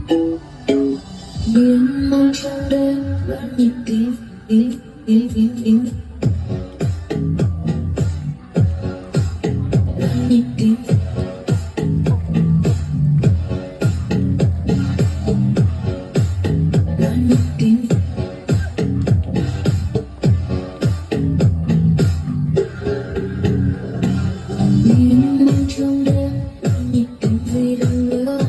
miên man trong đêm vẫn nhịp tim tim tim tim tim vẫn nhịp tim vẫn nhịp tim miên man trong đêm vẫn nhịp tim vì đang nhớ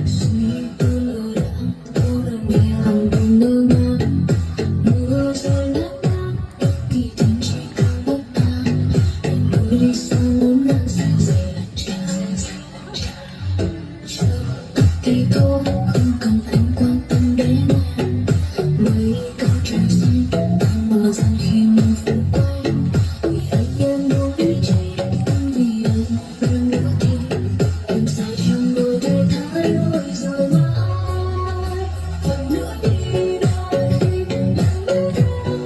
suy tư lờ đãng cô đơn nghe lòng đừng ngơ ngác mưa rơi lác đác bất kỳ tình chỉ càng bất an để lối đi xa muốn nắng dày dày là cha chờ cách thì thôi không cần anh quan tâm đến em mấy cao trời xanh đang mờ dần khi mưa phủ quanh vì anh em đôi chạy anh vì anh đang nữa thì em sai trong đôi tay thay đổi rồi mà ai phần nữa đi đôi khi đang bước theo bao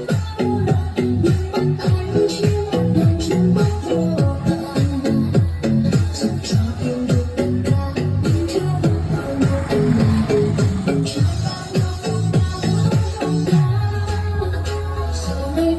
lần nhưng mắt anh chỉ một lần trong mắt vô tận dù cho em được tất cả nhưng chưa bao một lần nào cho bao nhiêu không đau không đau giờ đây